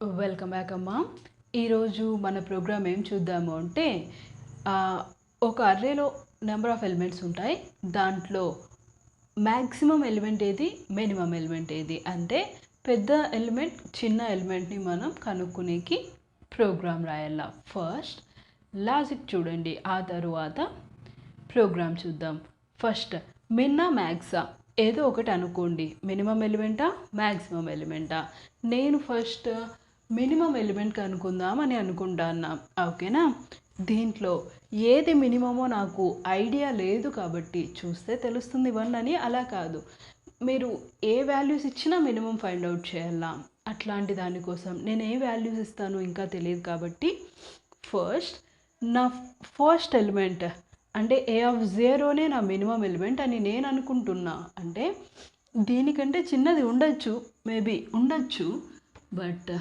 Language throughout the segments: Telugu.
వెల్కమ్ బ్యాక్ అమ్మా. ఈరోజు మన ప్రోగ్రామ్ ఏం చూద్దాము అంటే ఒక అర్రేలో నెంబర్ ఆఫ్ ఎలిమెంట్స్ ఉంటాయి. దాంట్లో మ్యాక్సిమం ఎలిమెంట్ ఏది, మినిమం ఎలిమెంట్ ఏది అంటే పెద్ద ఎలిమెంట్ చిన్న ఎలిమెంట్ని మనం కనుక్కునేకి ప్రోగ్రామ్ రాయాల. ఫస్ట్ లాజిక్ చూడండి, ఆ తరువాత ప్రోగ్రామ్ చూద్దాం. ఫస్ట్ మిన్నా మ్యాక్సా ఏదో ఒకటి అనుకోండి. మినిమం ఎలిమెంటా మ్యాక్సిమం ఎలిమెంటా? నేను ఫస్ట్ మినిమం ఎలిమెంట్ కనుక్కుందాం అని అనుకుంటున్నా. ఓకేనా? దీంట్లో ఏది మినిమమో నాకు ఐడియా లేదు కాబట్టి చూస్తే తెలుస్తుంది 1 అని. అలా కాదు, మీరు ఏ వాల్యూస్ ఇచ్చినా మినిమం ఫైండ్ అవుట్ చేయాలా. అట్లాంటి దానికోసం నేను ఏ వాల్యూస్ ఇస్తానో ఇంకా తెలియదు కాబట్టి ఫస్ట్ నా ఫస్ట్ ఎలిమెంట్ అంటే ఏ ఆఫ్ 0నే నా మినిమం ఎలిమెంట్ అని నేను అనుకుంటున్నా. అంటే దీనికంటే చిన్నది ఉండొచ్చు, మేబీ ఉండొచ్చు, బట్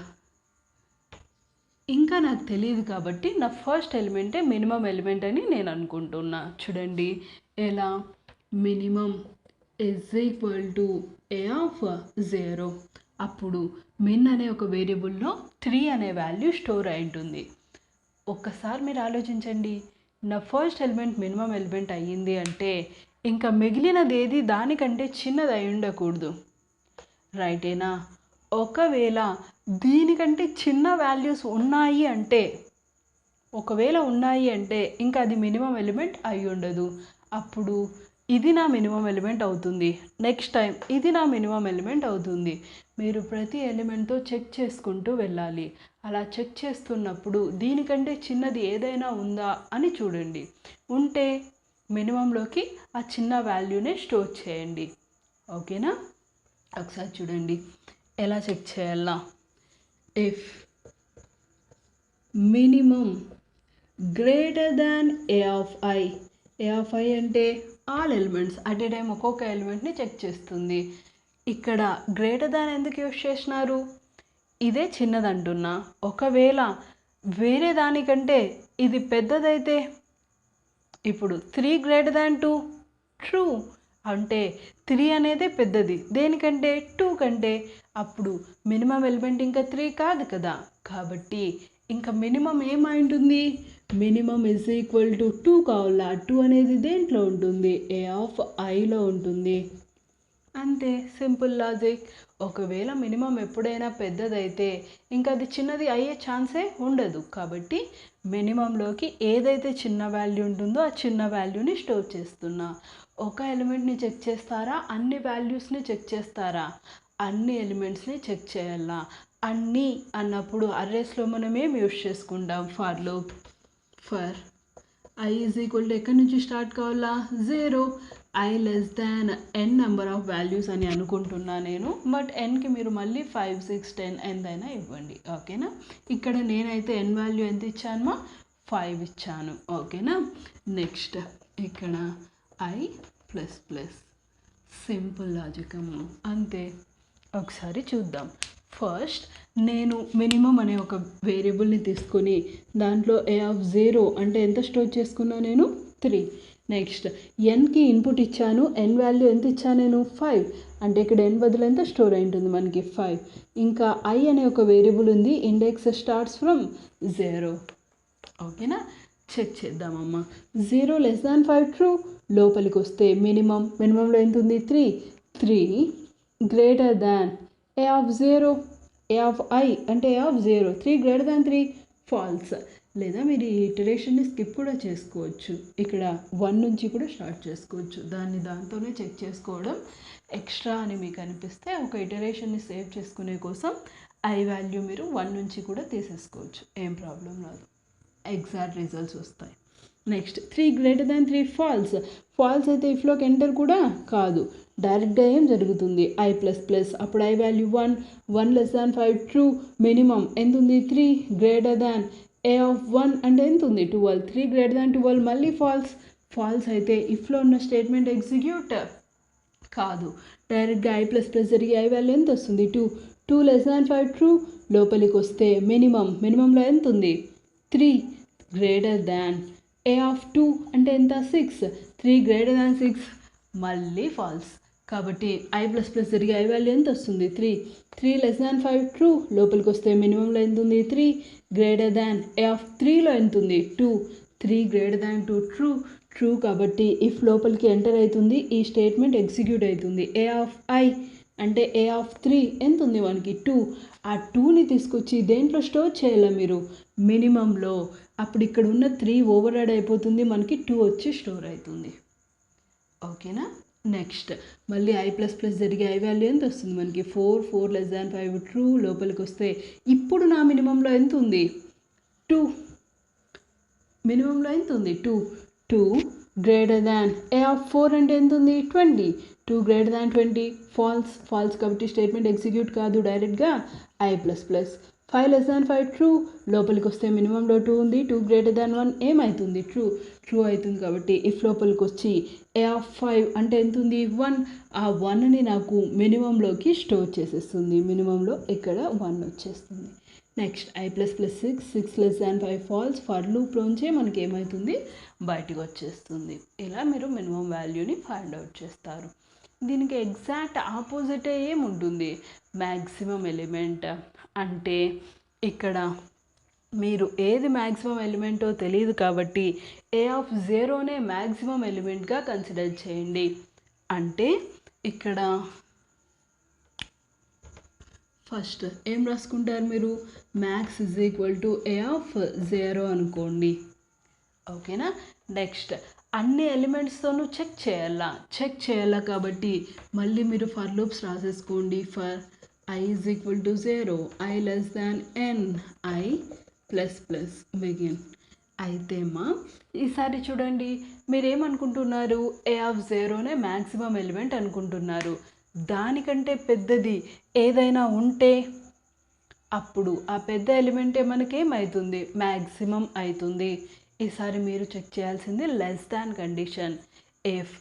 ఇంకా నాకు తెలియదు కాబట్టి నా ఫస్ట్ ఎలిమెంటే మినిమం ఎలిమెంట్ అని నేను అనుకుంటున్నా. చూడండి ఎలా, minimum is equal to a of 0. అప్పుడు మిన్ అనే ఒక వేరియబుల్లో 3 అనే వాల్యూ స్టోర్ అయి ఉంటుంది. ఒక్కసారి మీరు ఆలోచించండి, నా ఫస్ట్ ఎలిమెంట్ మినిమం ఎలిమెంట్ అయ్యింది అంటే ఇంకా మిగిలినది ఏది దానికంటే చిన్నది అయి ఉండకూడదు, రైటేనా? ఒకవేళ దీనికంటే చిన్న వాల్యూస్ ఉన్నాయి అంటే, ఒకవేళ ఉన్నాయి అంటే ఇంకా అది మినిమం ఎలిమెంట్ అయి ఉండదు. అప్పుడు ఇది నా మినిమం ఎలిమెంట్ అవుతుంది, నెక్స్ట్ టైం ఇది నా మినిమం ఎలిమెంట్ అవుతుంది. మీరు ప్రతి ఎలిమెంట్తో చెక్ చేసుకుంటూ వెళ్ళాలి. అలా చెక్ చేస్తున్నప్పుడు దీనికంటే చిన్నది ఏదైనా ఉందా అని చూడండి. ఉంటే మినిమంలోకి ఆ చిన్న వాల్యూనే స్టోర్ చేయండి. ఓకేనా? ఒకసారి చూడండి ఎలా చెక్ చేయాలా. If minimum greater than A of i. A of I అంటే all elements at a time ఒక్కొక్క ఎలిమెంట్ని చెక్ చేస్తుంది. ఇక్కడ గ్రేటర్ దాన్ ఎందుకు యూజ్ చేసినారు? ఇదే చిన్నది అంటున్నా. ఒకవేళ వేరే దానికంటే ఇది పెద్దదైతే, ఇప్పుడు 3 గ్రేటర్ దాన్ 2 ట్రూ అంటే 3 అనేది పెద్దది దేనికంటే 2 కంటే. అప్పుడు మినిమం ఎలిమెంట్ ఇంకా 3 కాదు కదా. కాబట్టి ఇంకా మినిమం ఏమై ఉంటుంది? మినిమం ఈజ్ ఈక్వల్ టు 2 కావాలా. 2 అనేది దేంట్లో ఉంటుంది? ఏ ఆఫ్ ఐలో ఉంటుంది. అంతే, సింపుల్ లాజిక్. ఒకవేళ మినిమం ఎప్పుడైనా పెద్దదైతే ఇంకా అది చిన్నది అయ్యే ఛాన్సే ఉండదు. కాబట్టి మినిమంలోకి ఏదైతే చిన్న వాల్యూ ఉంటుందో ఆ చిన్న వాల్యూని స్టోర్ చేస్తున్నా. ఒక ఎలిమెంట్ని చెక్ చేస్తారా, అన్ని వాల్యూస్ని చెక్ చేస్తారా? అన్ని ఎలిమెంట్స్ని చెక్ చేయాలా. అన్నీ అన్నప్పుడు అర్రేస్లో మనం ఏం యూజ్ చేసుకుంటాం? For loop. For I is equal to ఎక్కడి నుంచి స్టార్ట్ కావాలా? 0. I less than N number of values అని అనుకుంటున్నా నేను. బట్ ఎన్కి మీరు మళ్ళీ 5, 6, 10 ఎంతైనా ఇవ్వండి. ఓకేనా? ఇక్కడ నేనైతే ఎన్ వాల్యూ ఎంత ఇచ్చాను? 5 ఇచ్చాను. ఓకేనా? నెక్స్ట్ ఇక్కడ I plus plus. Simple logic అమ్మ, అంతే. ఒకసారి చూద్దాం. ఫస్ట్ నేను మినిమం అనే ఒక వేరియబుల్ని తీసుకొని దాంట్లో ఏ ఆఫ్ 0 అంటే ఎంత స్టోర్ చేసుకున్నా నేను? 3. నెక్స్ట్ ఎన్కి ఇన్పుట్ ఇచ్చాను. ఎన్ వాల్యూ ఎంత ఇచ్చాను నేను? 5. అంటే ఇక్కడ ఎన్ బదులు ఎంత స్టోర్ అయి ఉంటుంది మనకి? 5. ఇంకా ఐ అనే ఒక వేరియబుల్ ఉంది, ఇండెక్స్ స్టార్ట్స్ ఫ్రమ్ 0. ఓకేనా? చెక్ చేద్దామమ్మా. 0 లెస్ దాన్ 5 ట్రూ. లోపలికి వస్తే మినిమంలో ఎంత ఉంది? 3. 3 greater than A of 0. A of I అంటే A of 0. 3 greater than 3 false. లేదా మీరు ఈ ఇటరేషన్ని స్కిప్ కూడా చేసుకోవచ్చు. ఇక్కడ 1 నుంచి కూడా స్టార్ట్ చేసుకోవచ్చు. దాంతోనే చెక్ చేసుకోవడం ఎక్స్ట్రా అని మీకు అనిపిస్తే ఒక ఇటరేషన్ని సేవ్ చేసుకునే కోసం ఐ వాల్యూ మీరు 1 నుంచి కూడా తీసేసుకోవచ్చు, ఏం ప్రాబ్లం రాదు. ఎగ్జాక్ట్ రిజల్ట్స్ వస్తాయి. Next 3 greater than 3 false. False అయితే ఇఫ్లోకి ఎంటర్ కూడా కాదు, డైరెక్ట్గా ఏం జరుగుతుంది? I plus plus. అప్పుడు i value 1. 1 less than 5 true. Minimum ఎంత ఉంది? 3 గ్రేటర్ దాన్ ఏ ఆఫ్ 1 అంటే ఎంత ఉంది? 12. 3 గ్రేటర్ దాన్ 12 మళ్ళీ ఫాల్స్. ఫాల్స్ అయితే ఇఫ్లో ఉన్న స్టేట్మెంట్ ఎగ్జిక్యూట్ కాదు, డైరెక్ట్గా ఐ ప్లస్ ప్లస్ జరిగి ఐ వాల్యూ ఎంత వస్తుంది? 2. 2 లెస్ దాన్ 5 ట్రూ. లోపలికి వస్తే మినిమంలో ఎంత ఉంది? 3 గ్రేటర్ దాన్ ఏ ఆఫ్ 2 అంటే ఎంత? 6. 3 గ్రేటర్ దాన్ 6 మళ్ళీ ఫాల్స్. కాబట్టి ఐ ప్లస్ ప్లస్ జరిగే ఐ వాల్యూ ఎంత వస్తుంది 3. 3 లెస్ దాన్ 5 ట్రూ. లోపలికి వస్తే మినిమంలో ఎంత ఉంది 3. గ్రేటర్ దాన్ ఏ ఆఫ్ 3లో ఎంత ఉంది 2. 3 గ్రేటర్ దాన్ 2 ట్రూ. ట్రూ కాబట్టి ఇఫ్ లోపలికి ఎంటర్ అవుతుంది, ఈ స్టేట్మెంట్ ఎగ్జిక్యూట్ అవుతుంది. ఏ ఆఫ్ ఐ అంటే ఏ ఆఫ్ 3 ఎంత ఉంది మనకి 2. ఆ 2ని తీసుకొచ్చి దేంట్లో స్టోర్ చేయాలి మీరు, మినిమంలో. అప్పుడు ఇక్కడ ఉన్న 3 ఓవర్ రైడ్ అయిపోతుంది, మనకి 2 వచ్చి స్టోర్ అవుతుంది. ఓకేనా. నెక్స్ట్ మళ్ళీ ఐ ప్లస్ ప్లస్ జరిగే ఐ వాల్యూ ఎంత వస్తుంది మనకి 4. 4 లెస్ దాన్ 5 ట్రూ. లోపలికి వస్తే ఇప్పుడు నా మినిమంలో ఎంత ఉంది 2. మినిమంలో ఎంత ఉంది 2. 2 గ్రేటర్ దాన్ ఏ ఆఫ్ 4 అంటే ఎంత ఉంది 20. 2 గ్రేటర్ దాన్ 20 ఫాల్స్. ఫాల్స్ కాబట్టి స్టేట్మెంట్ ఎగ్జిక్యూట్ కాదు, డైరెక్ట్గా I plus plus. 5 less than 5 true. లోపలికి వస్తే మినిమంలో 2 ఉంది. 2 గ్రేటర్ దాన్ 1 ఏమవుతుంది ట్రూ. ట్రూ అవుతుంది కాబట్టి ఇఫ్ లోపలికి వచ్చి ఏ ఆఫ్ 5 అంటే ఎంత ఉంది 1. ఆ 1ని నాకు మినిమంలోకి స్టోర్ చేసేస్తుంది. మినిమంలో ఇక్కడ 1 వచ్చేస్తుంది. Next i plus plus 6. 6 less than 5 false. For లూప్లోంచే మనకి ఏమవుతుంది బయటకు వచ్చేస్తుంది. ఇలా మీరు మినిమం వాల్యూని ఫైండ్ అవుట్ చేస్తారు. దీనికి ఎగ్జాక్ట్ ఆపోజిటే ఏముంటుంది మ్యాక్సిమం ఎలిమెంట్. అంటే ఇక్కడ మీరు ఏది మ్యాక్సిమం ఎలిమెంటో తెలియదు కాబట్టి ఏ ఆఫ్ 0నే మ్యాక్సిమం ఎలిమెంట్గా కన్సిడర్ చేయండి. అంటే ఇక్కడ ఫస్ట్ ఏం రాసుకుంటారు మీరు, max is equal to a of 0 అనుకోండి. ఓకేనా. నెక్స్ట్ అన్ని ఎలిమెంట్స్తోనూ చెక్ చేయాలా కాబట్టి మళ్ళీ మీరు ఫర్ లూప్స్ రాసేసుకోండి. For I is equal to 0, I less than n, i plus plus begin. అయితే ఈసారి చూడండి, మీరేమనుకుంటున్నారు ఏ ఆఫ్ 0నే మ్యాక్సిమం ఎలిమెంట్ అనుకుంటున్నారు. దానికంటే పెద్దది ఏదైనా ఉంటే అప్పుడు ఆ పెద్ద ఎలిమెంటే మనకేమవుతుంది మ్యాక్సిమం అవుతుంది. ఈసారి మీరు చెక్ చేయాల్సింది less than condition. If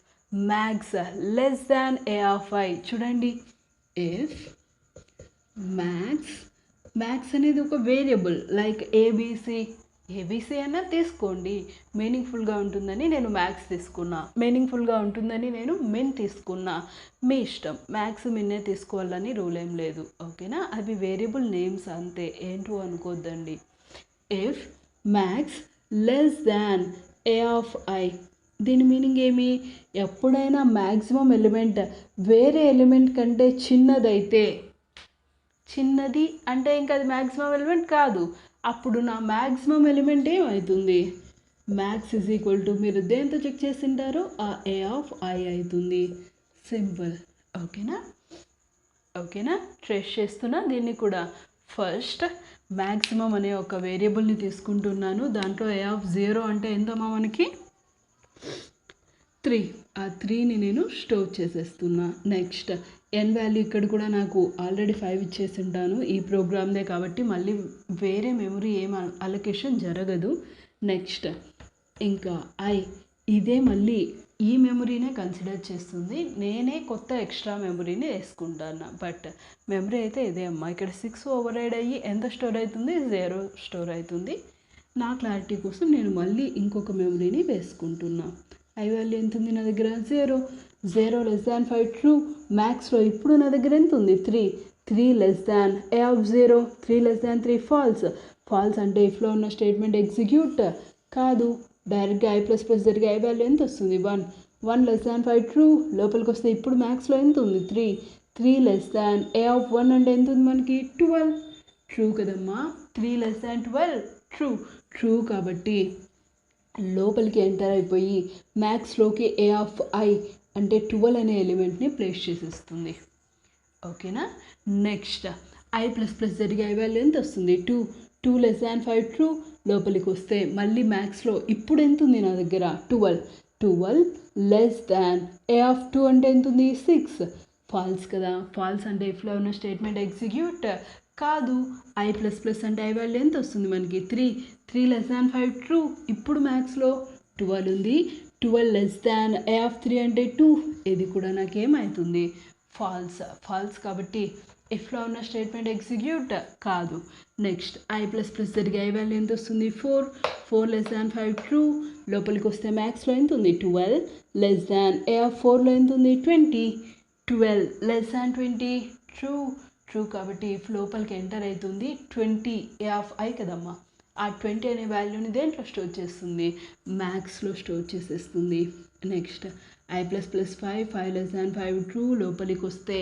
max less than A of I. చూడండి, ఇఫ్ మ్యాక్స్ అనేది ఒక వేరియబుల్ లైక్ ఏబీసీ అన్నా తీసుకోండి. మీనింగ్ఫుల్గా ఉంటుందని నేను మ్యాక్స్ తీసుకున్నా, మీనింగ్ఫుల్గా ఉంటుందని నేను మిన్ తీసుకున్నా. మీ ఇష్టం, మ్యాక్స్ మిన్నే తీసుకోవాలని రూల్ ఏం లేదు. ఓకేనా. అవి వేరియబుల్ నేమ్స్ అంతే, ఏంటో అనుకోద్దండి. If max less than A of i, దీని మీనింగ్ ఏమి, ఎప్పుడైనా మ్యాక్సిమం ఎలిమెంట్ వేరే ఎలిమెంట్ కంటే చిన్నదైతే, చిన్నది అంటే ఇంకా అది మ్యాక్సిమం ఎలిమెంట్ కాదు, అప్పుడు నా మ్యాక్సిమం ఎలిమెంట్ ఏమవుతుంది మ్యాక్స్ ఈజ్ ఈక్వల్ టు, మీరు దేంతో చెక్ చేసింటారో ఆ ఏ ఆఫ్ ఐ అవుతుంది. సింపుల్. ఓకేనా. ట్రేస్ చేస్తున్నా దీన్ని కూడా. ఫస్ట్ మ్యాక్సిమం అనే ఒక వేరియబుల్ని తీసుకుంటున్నాను. దాంట్లో ఏ ఆఫ్ 0 అంటే ఎంతమ్మా మనకి 3. ఆ 3ని నేను స్టోర్ చేసేస్తున్నా. నెక్స్ట్ n వాల్యూ ఇక్కడ కూడా నాకు ఆల్రెడీ 5 ఇచ్చేసి ఉంటాను ఈ ప్రోగ్రామ్దే కాబట్టి మళ్ళీ వేరే మెమరీ ఏం అలొకేషన్ జరగదు. నెక్స్ట్ ఇంకా ఇదే మళ్ళీ ఈ మెమరీనే కన్సిడర్ చేస్తుంది. నేనే కొత్త ఎక్స్ట్రా మెమరీని వేసుకుంటాను. బట్ మెమరీ అయితే ఇదే అమ్మా. ఇక్కడ 6 ఓవర్ రైడ్ అయ్యి ఎంత స్టోర్ అవుతుంది 0 స్టోర్ అవుతుంది. నా క్లారిటీ కోసం నేను మళ్ళీ ఇంకొక మెమరీని వేసుకుంటున్నా. ఐ వాల్యూ ఎంత ఉంది నా దగ్గర 0 లెస్ దాన్ 5 ట్రూ. మ్యాక్స్లో ఇప్పుడు నా దగ్గర ఎంత ఉంది 3 less than A of 0, 3 less than 3 false అంటే ఇఫ్లో ఉన్న స్టేట్మెంట్ ఎగ్జిక్యూట్ కాదు, డైరెక్ట్గా ఐ ప్లస్ ప్లస్ జరిగే ఐ వాల్యూ ఎంత వస్తుంది 1 లెస్ దాన్ 5 ట్రూ. లోపలికి వస్తే ఇప్పుడు మ్యాక్స్లో ఎంత ఉంది 3 లెస్ దాన్ ఏ ఆఫ్ 1 అంటే ఎంత ఉంది మనకి 12. ట్రూ కదమ్మా. 3 లెస్ దాన్ 12 ట్రూ కాబట్టి లోపలికి ఎంటర్ అయిపోయి మ్యాక్స్లోకి ఏ ఆఫ్ ఐ అంటే 12 అనే ఎలిమెంట్ని ప్లేస్ చేసేస్తుంది. ఓకేనా. నెక్స్ట్ ఐ ప్లస్ ప్లస్ జరిగే ఐ వాల్యూ ఎంత వస్తుంది 2 లెస్ దాన్ 5 ట్రూ. లోపలికి వస్తే మళ్ళీ మ్యాక్స్లో ఇప్పుడు ఎంత ఉంది నా దగ్గర 12 లెస్ దాన్ ఏ ఆఫ్ 2 అంటే ఎంత ఉంది 6. ఫాల్స్ కదా. ఫాల్స్ అంటే ఇఫ్లో ఉన్న స్టేట్మెంట్ ఎగ్జిక్యూట్ కాదు. ఐ ప్లస్ ప్లస్ అంటే ఐ వాల్యూ ఎంత వస్తుంది మనకి 3 లెస్ దాన్ 5 ట్రూ. ఇప్పుడు మ్యాక్స్లో 12 ఉంది. 12 లెస్ దాన్ ఏ ఆఫ్ 3 అంటే 2. ఇది కూడా నాకేమవుతుంది ఫాల్స్ కాబట్టి ఇఫ్లో ఉన్న స్టేట్మెంట్ ఎగ్జిక్యూట్ కాదు. నెక్స్ట్ ఐ ప్లస్ ప్లస్ జరిగే ఐ వాల్యూ ఎంత వస్తుంది 4 లెస్ దాన్ 5 ట్రూ. లోపలికి వస్తే మ్యాక్స్లో ఎంత ఉంది 12 లెస్ దాన్ ఏ ఆఫ్ 4లో ఎంత ఉంది 12 less than 20 ట్రూ కాబట్టి if లోపలికి ఎంటర్ అవుతుంది 20 a of I కదమ్మా. ఆ 20 అనే వాల్యూని దేంట్లో స్టోర్ చేస్తుంది, మ్యాథ్స్లో స్టోర్ చేసేస్తుంది. Next I++5 less than 5 true, లోపలికి వస్తే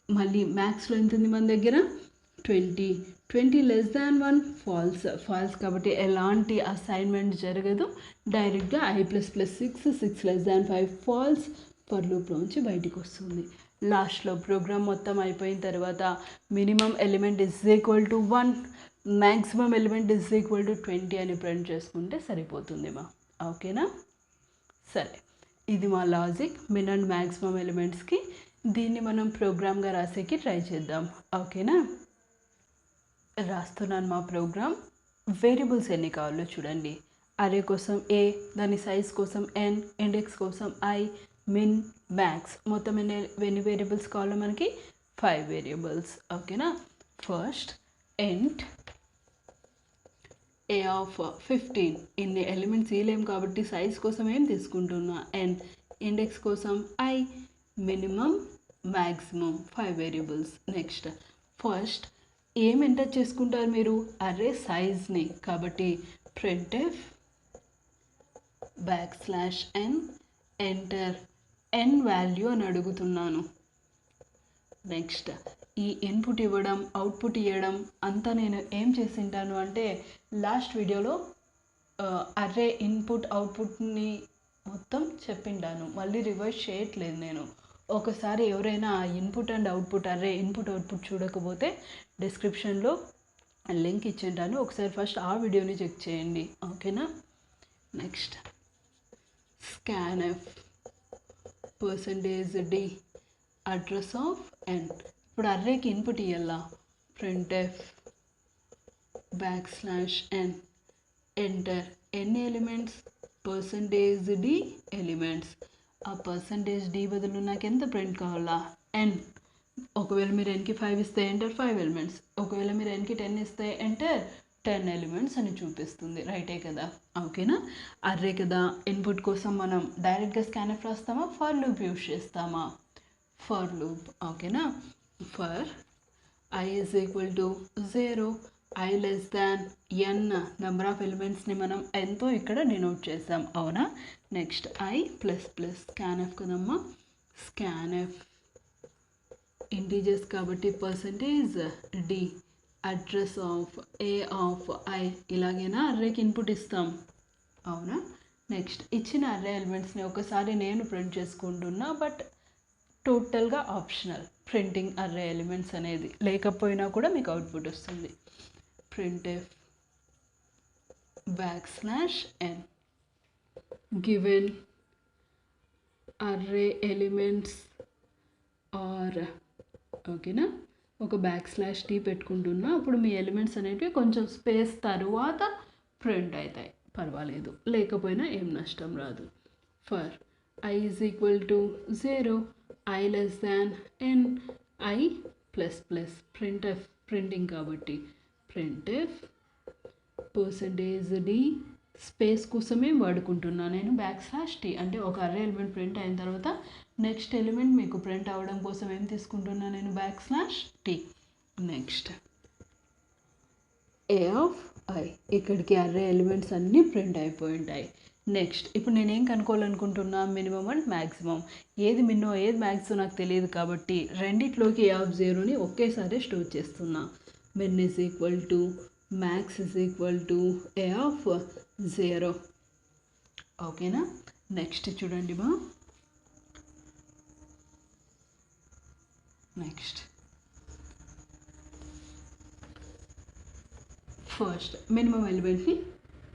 మళ్ళీ మ్యాథ్స్లో ఎంత ఉంది మన దగ్గర 20 less than 1 ఫాల్స్ కాబట్టి ఎలాంటి అసైన్మెంట్ జరగదు. డైరెక్ట్గా I++6 less than 5 false, for లూప్లోంచి బయటికి వస్తుంది. లాస్ట్లో ప్రోగ్రామ్ మొత్తం అయిపోయిన తర్వాత minimum element is equal to 1, maximum element is equal to 20 అని ప్రింట్ చేసుకుంటే సరిపోతుంది మా. ఓకేనా? సరే, ఇది మా లాజిక్ మిన్ అండ్ మ్యాక్సిమం ఎలిమెంట్స్కి. దీన్ని మనం ప్రోగ్రామ్గా రాసేకి ట్రై చేద్దాం. ఓకేనా? రాస్తున్నాను మా ప్రోగ్రామ్. వేరియబుల్స్ ఎన్ని కావాలో చూడండి. అరే కోసం ఏ, దాని సైజ్ కోసం n, ఇండెక్స్ కోసం I, మిన్, మ్యాక్స్, మొత్తం ఎన్ని వేరియబుల్స్ కావాలో మనకి 5 వేరియబుల్స్. ఓకేనా? ఫస్ట్ ఎంట్ a of 15, ఇన్ని ఎలిమెంట్స్ ఇలేం కాబట్టి సైజ్ కోసం ఏం తీసుకుంటున్నా n, ఇండెక్స్ కోసం I, minimum, maximum 5 variables. Next first ఏం ఎంటర్ చేసుకుంటారు మీరు, అరే సైజ్ని, కాబట్టి printf \n enter n value అని అడుగుతున్నాను. నెక్స్ట్ ఈ ఇన్పుట్ ఇవ్వడం, అవుట్పుట్ ఇవ్వడం అంతా నేను ఏం చేసింటాను అంటే లాస్ట్ వీడియోలో అర్రే ఇన్పుట్ అవుట్పుట్ని మొత్తం చెప్పింటాను, మళ్ళీ రివర్స్ చేయట్లేదు నేను. ఒకసారి ఎవరైనా input and output array input output చూడకపోతే డిస్క్రిప్షన్లో లింక్ ఇచ్చింటాను, ఒకసారి ఫస్ట్ ఆ వీడియోని చెక్ చేయండి. ఓకేనా? Next scanf %d address of n. ఇప్పుడు అర్రేకి ఇన్పుట్ ఇవ్వాలా, printf \n ఎంటర్ ఎన్ని ఎలిమెంట్స్, %d ఎలిమెంట్స్. ఆ %d బదులు నాకు ఎంత ప్రింట్ కావాలా, n. ఒకవేళ మీరు nకి 5 ఇస్తే ఎంటర్ 5 ఎలిమెంట్స్, ఒకవేళ మీరు nకి 10 ఇస్తే ఎంటర్ 10 ఎలిమెంట్స్ అని చూపిస్తుంది. రైటే కదా? ఓకేనా? అర్రే కదా, ఇన్పుట్ కోసం మనం డైరెక్ట్గా స్కాన్ఎఫ్ రాస్తామా, ఫర్ లూప్ యూజ్ చేస్తామా, ఫర్ లూప్. ఓకేనా? ఫర్ I is equal to 0, I less than n, number of ఎలిమెంట్స్ని మనం ఎంతో ఇక్కడ డినోట్ చేస్తాం. అవునా? నెక్స్ట్ I++ scanf కదమ్మా, scanf ఇంటీజర్స్ కాబట్టి %d address of a of I. ఇలాగైనా అర్రేకి ఇన్పుట్ ఇస్తాం. అవునా? నెక్స్ట్ ఇచ్చిన అర్రే ఎలిమెంట్స్ని ఒకసారి నేను ప్రింట్ చేసుకుంటున్నా, బట్ టోటల్గా ఆప్షనల్ ప్రింటింగ్ అర్రే ఎలిమెంట్స్ అనేది, లేకపోయినా కూడా మీకు అవుట్పుట్ వస్తుంది. printf \n given array elements are. ఓకేనా? ఒక \t పెట్టుకుంటున్నా, అప్పుడు మీ ఎలిమెంట్స్ అనేవి కొంచెం స్పేస్ తరువాత ప్రింట్ అవుతాయి, పర్వాలేదు, లేకపోయినా ఏం నష్టం రాదు. For I is equal to 0, I less than n, I++, printf printing కాబట్టి printf %d స్పేస్ కోసమే వాడుకుంటున్నా నేను \t, అంటే ఒక అర్రే ఎలిమెంట్ ప్రింట్ అయిన తర్వాత నెక్స్ట్ ఎలిమెంట్ మీకు ప్రింట్ అవ్వడం కోసం ఏం తీసుకుంటున్నా నేను \t. Next a of I, ఇక్కడికి అర్రే ఎలిమెంట్స్ అన్నీ ప్రింట్ అయిపోయి ఉంటాయి. నెక్స్ట్ ఇప్పుడు నేనేం కనుక్కోవాలనుకుంటున్నా, మినిమం అండ్ మ్యాక్సిమం. ఏది మిన్నో ఏది మ్యాక్సిమం నాకు తెలియదు కాబట్టి రెండిట్లోకి a of 0ని ఒకేసారి స్టోర్ చేస్తున్నా. min is equal to max is equal to a of 0. ఓకేనా? నెక్స్ట్ చూడండి మా. నెక్స్ట్ ఫస్ట్ మినిమం ఎలిమెంట్ని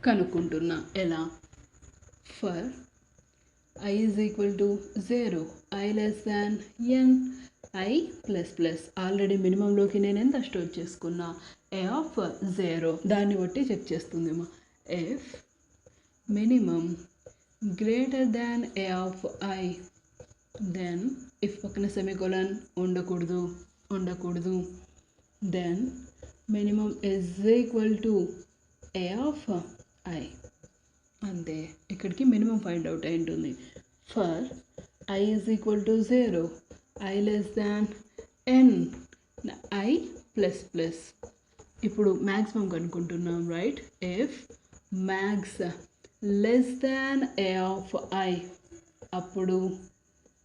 కనుక్కుంటున్నా. ఎలా? For I is equal to 0, I less than n, I++. Already మినిమంలోకి నేను ఎంత స్టోర్ చేసుకున్నా, a of 0. దాన్ని బట్టి చెక్ చేస్తుందేమో. if minimum greater than a of I, then if పక్కన సెమికోలన్ ఉండకూడదు, then minimum is equal to a of I. అంతే, ఇక్కడికి మినిమం ఫైండ్ అవుట్ అయి ఉంటుంది. ఫర్ I is equal to 0, I less than n, i plus plus. ఇప్పుడు మ్యాక్సిమం కనుక్కుంటున్నాం, right? If max less than A of i, అప్పుడు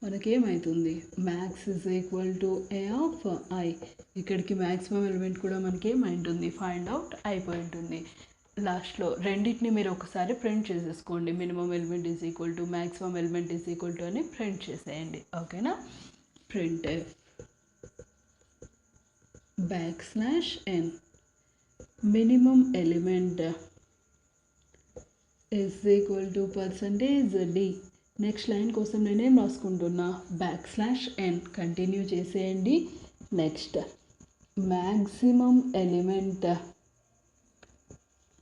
మనకేమవుతుంది? Max is equal to a of i. ఇక్కడికి మ్యాక్సిమం ఎలిమెంట్ కూడా మనకేమైంటుంది? ఫైండ్ అవుట్ అయిపోయి ఉంటుంది. లాస్ట్లో రెండింటిని మీరు ఒకసారి ప్రింట్ చేసేసుకోండి. Minimum element is equal to maximum element is equal to అని ప్రింట్ చేసేయండి. ఓకేనా? Printf \n minimum element is equal to %d. Next line కోసం నేనేం రాసుకుంటున్నా? \n. కంటిన్యూ చేసేయండి. నెక్స్ట్ మ్యాక్సిమం ఎలిమెంట్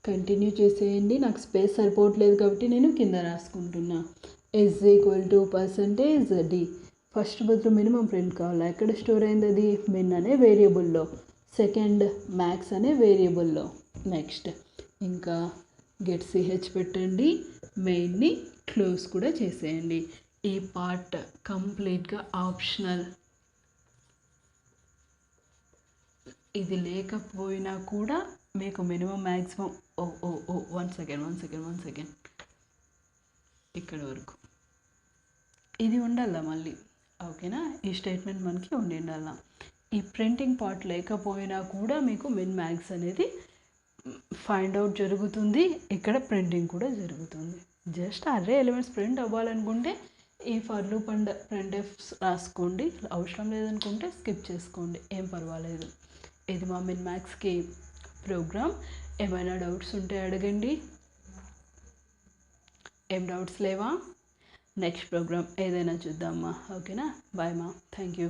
కంటిన్యూ చేసేయండి. నాకు స్పేస్ సరిపోవట్లేదు కాబట్టి నేను కింద రాసుకుంటున్నా. Is equal to %d. First బదులు మినిమం ప్రింట్ కావాలా? ఎక్కడ స్టోర్ అయింది అది? మిన్ అనే వేరియబుల్లో. సెకండ్ మ్యాక్స్ అనే వేరియబుల్లో. నెక్స్ట్ ఇంకా గెట్ ch పెట్టండి. మెయిన్ని క్లోజ్ కూడా చేసేయండి. ఈ పార్ట్ కంప్లీట్గా ఆప్షనల్. ఇది లేకపోయినా కూడా మీకు మినిమం మ్యాక్సిమం వన్ సెకండ్ ఇక్కడ వరకు ఇది ఉండాలా మళ్ళీ. ఓకేనా? ఈ స్టేట్మెంట్ మనకి ఉండాలా. ఈ ప్రింటింగ్ పార్ట్ లేకపోయినా కూడా మీకు మిన్ మ్యాక్స్ అనేది ఫైండ్ అవుట్ జరుగుతుంది. ఇక్కడ ప్రింటింగ్ కూడా జరుగుతుంది. జస్ట్ అర్రే ఎలిమెంట్స్ ప్రింట్ అవ్వాలనుకుంటే ఈ ఫర్ లూప్ అండ్ ప్రింట్ ఎఫ్స్ రాసుకోండి. అవసరం లేదనుకుంటే స్కిప్ చేసుకోండి, ఏం పర్వాలేదు. ఇది మా మిన్ మ్యాక్స్కి ప్రోగ్రామ్. ఏమైనా డౌట్స్ ఉంటే అడగండి. ఏం డౌట్స్ లేవా? నెక్స్ట్ ప్రోగ్రామ్ ఏదైనా చూద్దామా? ఓకేనా? బాయ్ మా. Thank you.